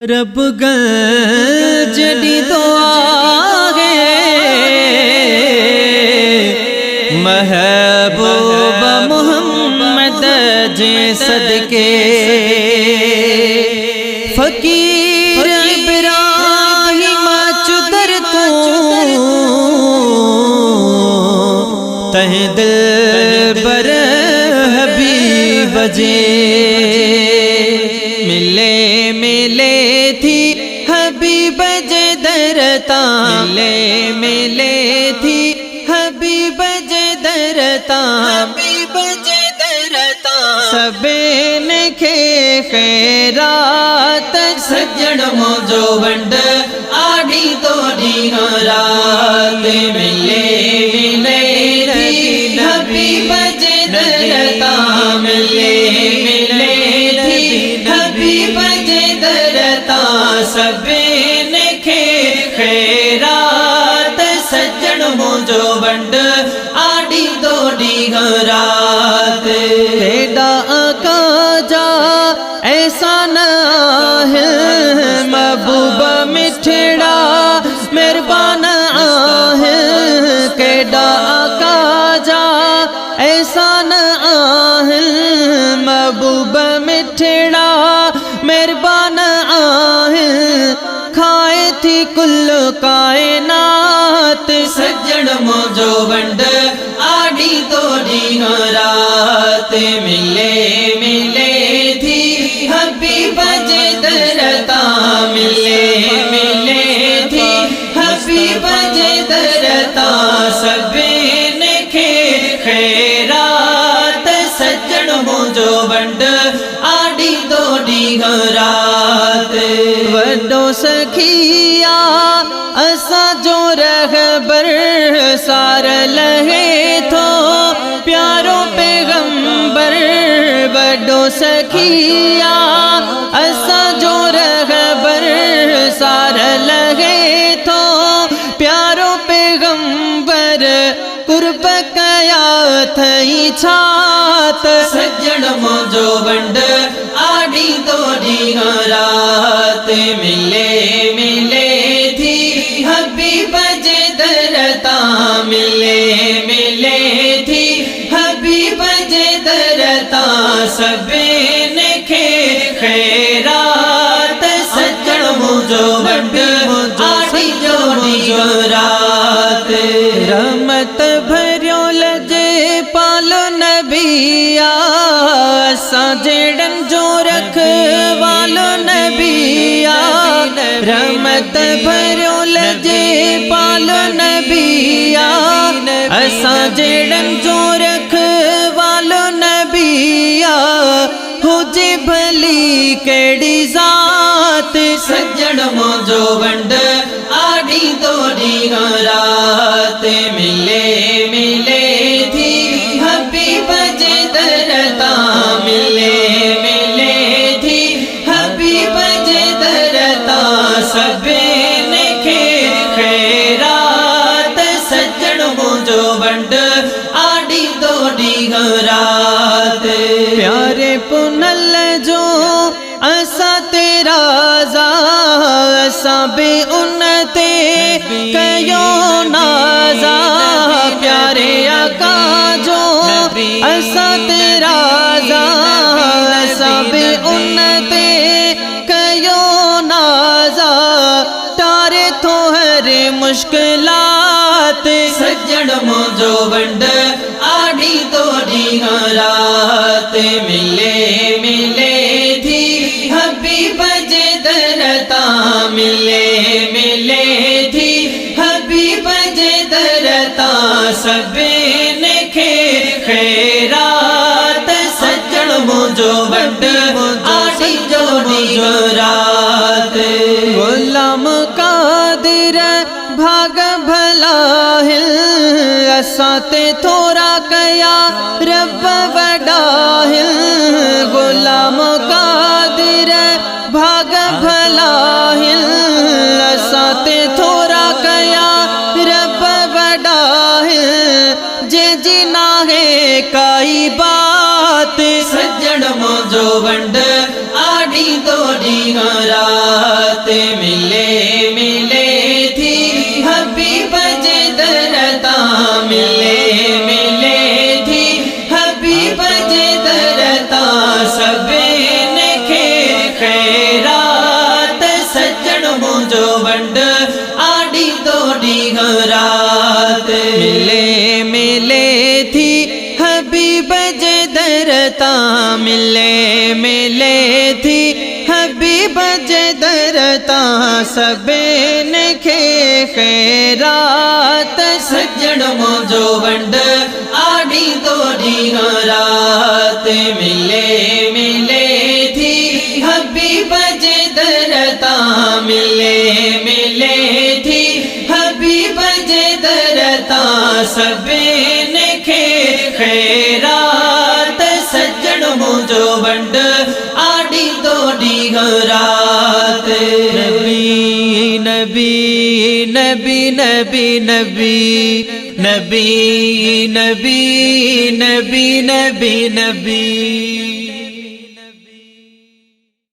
रब गंज दी दुआ है महबूब मोहम्मद जे सदके फकीर इब्राहिम चुदर तू तह दिल बर हबीब जे मिले मिले थी हबीब जे दरता मिले थी हबीब जे दरता हबीब जे दरता सबेन के खैरात सज्जन मोजो वंड आड़ी तोड़ी रात मिले मिले थी हबीब जे दरता मिले मिले थी हबीब जे दरता सबेन के खैरात सज्जन मोजो वंड आड़ी तोड़ी रात हेडा आका जा ऐसा न है महबूब मिठड़ा मेहरबान आहे केडा आका जा ऐसा न आहे महबूब मिठड़ा मेहरबान आहे खाए थी कुल कायनात सज्जन मोजो वंड आड़ी तोड़ी रात मिले मिले थी हबीब जे दरता मिले मिले थी हबीब जे दरता सबेन के खैरात सज्जन मोजो वंड आड़ी तोड़ी रात वडो सखिया असा जो रहबर सार लहे थो प्यारो पैगंबर वडो सखिया असा जो रहबर सार लहे थो प्यारो पैगंबर कुर्ब कया थई छात सज्जन मोजो वंड आड़ी तोड़ी रात मिले मिले थी हबीब जे दरता मिले मिले थी हबीब जे दरता सबेन के खैरात सज्जन मोजो वंड आड़ी तोड़ी रात रहमत भरियो लजे पालो नबिया साजेड़न जो रख वालो नबिया रहमत भरियो लजे पालो नबिया साजेड़न जो रख वालो नबिया हुजे भली केड़ी जात सज्जन मोजो वंड आड़ी तोड़ी रात मिले मिले थी हबीब जे दरता मिले मिले थी हबीब जे दरता सबेन के खैरात सज्जन मोजो वंड आड़ी तोड़ी रात प्यारे पुनल जो असा तेरा असा बे उन्नते कयो नाजा प्यारे आका जो असा तेरा असा बे उन्नते कयो नाजा तारे तो हरे मुश्किलात सज्जन मोजो वंड आड़ी तोड़ी रात मिले मिले थी हबीब जे दरता मिले मिले थी हबीब जे दरता सबेन के खैरात सज्जन मोजो वंड आड़ी तोड़ी रात गुलाम कादिर भाग भला हिल असा ते थोड़ा कया रब वडा हिल गुलाम कादिर भाग भला हिल असा ते थोड़ा कया रब वडा हिल जे जिना है काई बात सज्जन मोजो वंड आड़ी तोड़ी रात मिले मिले थी हबीब जदरता मिले मिले थी हबीब जदरता सबेन खेर खैरात सज्जन मुझो वंड आड़ी तोड़ी रात मिले मिले थी हबीब जदरता मिले मिले थी हबीब जदरता सबेन खे खैरात सज्जन मुझो वंड आड़ी तोड़ी रात मिले मिले थी हबीब जदरता मिले मिले थी हबीब जदरता सबेन खे खैरात सज्जन मुझो वंड आड़ी तोड़ी रात नबी नबी नबी नबी नबी नबी नबी नबी नबी नबी